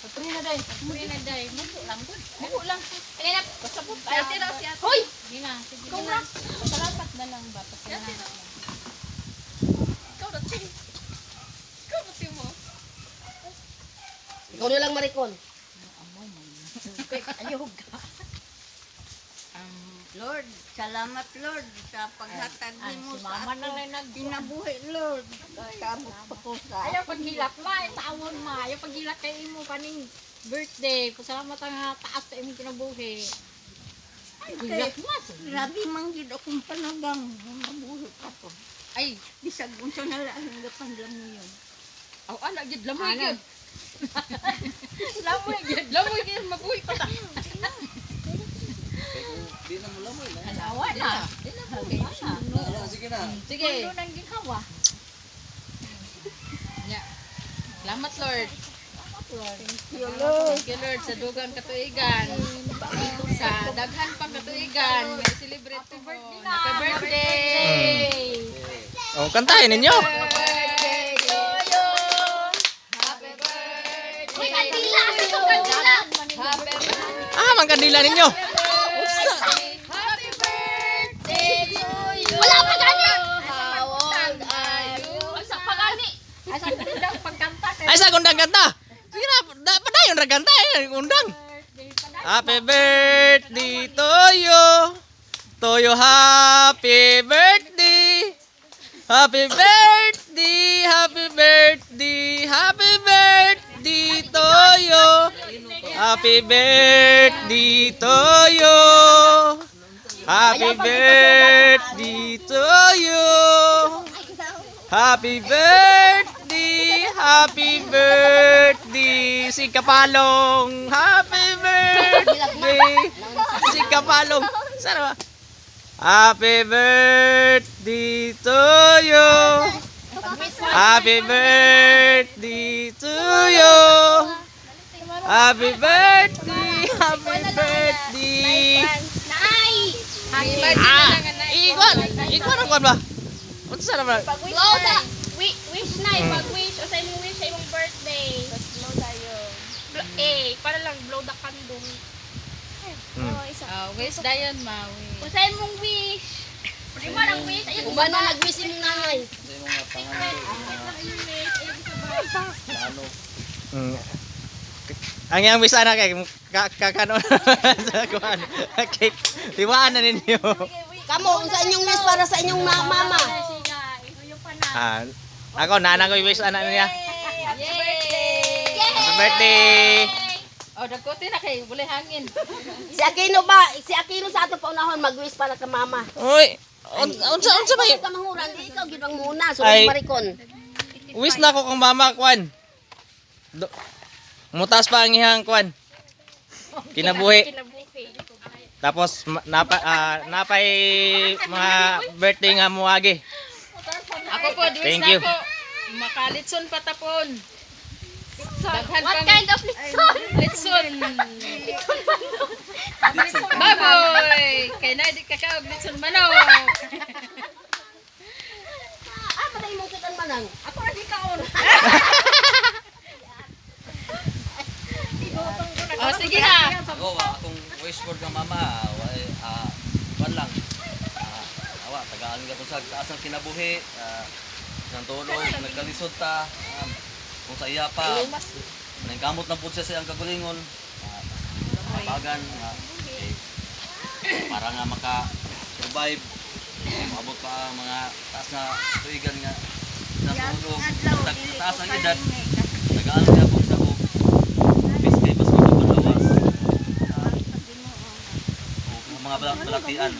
Pagpuri na day. Puri na day. Mugo lang gud. Mugo lang. Kaya na pasabot Ay, pa. tira siya. Hoy. Sige na, sige Ikaw na. na. Pasalamat na lang ba? Pasalamat. Ikaw na, Ching. Ikaw na, Ching mo. Ikaw na lang, Maricon. Ayog ka. Lord, salamat Lord sa paghatag Ay, mo si sa mama na akin. rin nag... Kinabuhi Lord. Kabot pa ko sa Ayaw paghilak ma, tawon ma. Ayaw paghilak kay imo kaning birthday. Pasalamat ang taas sa imong kinabuhi. Ay, hilak ma. grabe manggid akong panagang. Mabuhi pa ko. Ay, Bisag unsa na lang ang gapanlang mo yun. Aw, anak, gid lamoy Ano? gid. lamoy gid mabuhi pa ta. Di na mo lamoy na. Alawa na. Sige na. Sige. Ano nang ginhawa? Yeah. Salamat Lord. Thank you Lord sa dugang katuigan. Sa daghan pang katuigan. May celebrate ko. Happy birthday! Oh, kantahin ninyo. Birthday to you. Happy birthday. Uy, kandila! Ito kandila! Happy birthday. Ah, mangkandila ninyo. Happy birthday to you. Wala pa gani! How old are you? Ang sa pagani! Asa kundang pagkanta kay Ay, sa kundang kanta. Sige na, padayon ra kanta eh, kundang. birthday pa na. Happy birthday to you. To you, happy birthday. Happy birthday, happy birthday, happy birthday to you. Happy birthday to you. Happy birthday to you. Happy birthday, happy birthday, si Kapalong. Happy birthday, si Kapalong. Sana ba? Happy birthday to you. Happy birthday to you. Happy birthday, happy birthday. Nay! Happy birthday Ah, na lang na. iguan ang kuwan ba? Unsa sa naman? Blow da! Wish na pag-wish o sa imong wish sa imong birthday. Blow tayo. Para lang blow the candle. Wish dayon ma. Kung sa imong wish. Di mo ang wish. Ayun, Kung ba na nag-wish yung nanay? Sa imong mga pangalan. Ano? Mm. Ang yang bisa na kay kakano sa kuan. Okay. Tiwaan na ninyo. Kamo, unsa inyong wish para sa inyong mama? Ah, ako nana ko wish ana niya. Yay! Happy birthday. Oh, dagkote na kay bulay hangin. Si Aquino ba? Si Aquino sa ato paunahon mag-wish para ka mama. Uy, unsa ba? Ka manguran, di ikaw gid ang muna, so Ay. Maricon. Wish na ko kang mama kwan. Mutas pa ang ihang kwan. Kinabuhi. Tapos napay mga birthday nga muagi. Ako po, wish Thank na you. ako. Makalitson patapon. Daghan What pang kind of litson? litson. Baboy! Kay na di kakaog litson manok. Ah, maday mo kitan manang. Ako ra di kaon. Oh, sige na. Ako, akong wish for kang mama, wan lang. Awa, tagaan ka to sa taas ng kinabuhi, ng tulog, nagkalisod ta, kung sa iya pa, nangkamot ng putsa sa iyang kagulingon, mabagan, para nga maka-survive, maabot pa ang mga taas na tuigan nga, ng tulog, taas ang edad, tagaan niya po sa kong, kay pas magpapalawas, o mga balatian,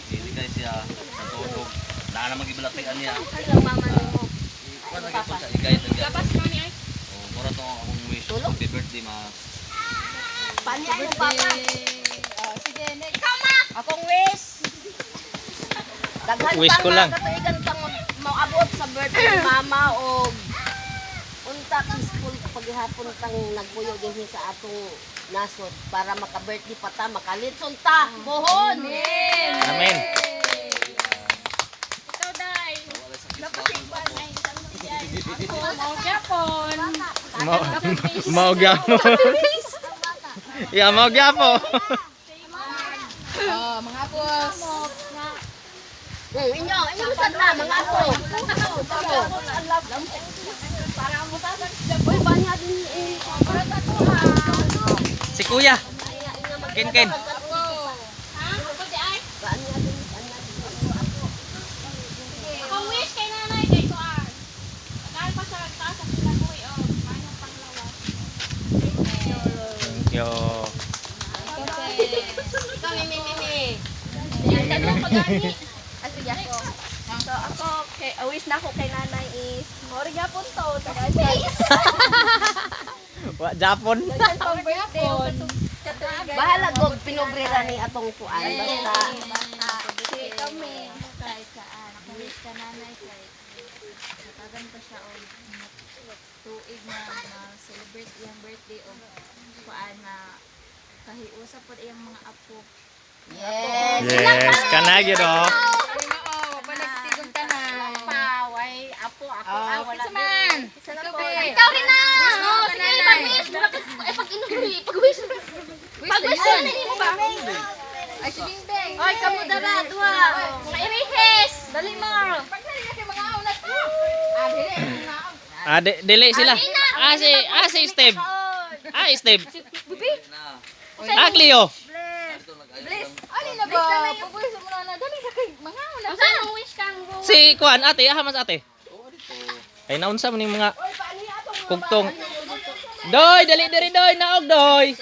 hindi kayo siya sa tulog, na naman ibalatian niya, wala ka po sa igay ng Gapas mami ay. mura to akong wish, happy birthday ma. Pani ang papa. Oh, sige, next. Akong wish. Daghan Wish ko lang. Katuigan pang maabot sa birthday ni mama o unta peaceful paghihapon tang nagpuyo din sa atong nasod para maka-birthday pa ta, makalitson ta. Buhon. Amen. Ikaw day. Wala sa kisbakon pa po. Ako, Japon. Maugyamo. Ya, maugyamo. Oh, mga apos. Inyo sana mga apo. Uy, banya din Si Kuya. Ken. Ha? Pwede ay? Ako wish kay nanay kay Kuan. Dahil pa sa taas sa kinabuhi oh. Manong panglawas. Thank you. Ikaw, Mimi. Tanong ko gani. Sige ako. So ako, wish na ako kay nanay is, mori gapon to, taga Wa Japon. Dagan pang birthday o Bahala gog pinobrera ni atong kuan basta. Sige kami, kahit saan. Wish ka nanay kay natagan pa siya o tuig na celebrate iyang birthday o kuan na kahiusap po iyang mga apo. Yes. Yes, kanag yun oh. Oo, panagtigong ka na. Paway apo Oh, pizza man. Ikaw rin na. Oh, sige, pag-wish. Pag-wish. Pag-wish na rin mo ba? Ay, si Bingbing. Oy, kamu dara, duha. Mga irihes. Dali mo. Dili sila. Si Steve. Steve. Cleo. Ano na ba? Pagwish mo na. Dali na kay mga una. Ang saan ang wish kang go? Si Kuan, ate, mas ate. Ay naunsa man yung mga kugtong. Doy, dali diri doy, naog doy.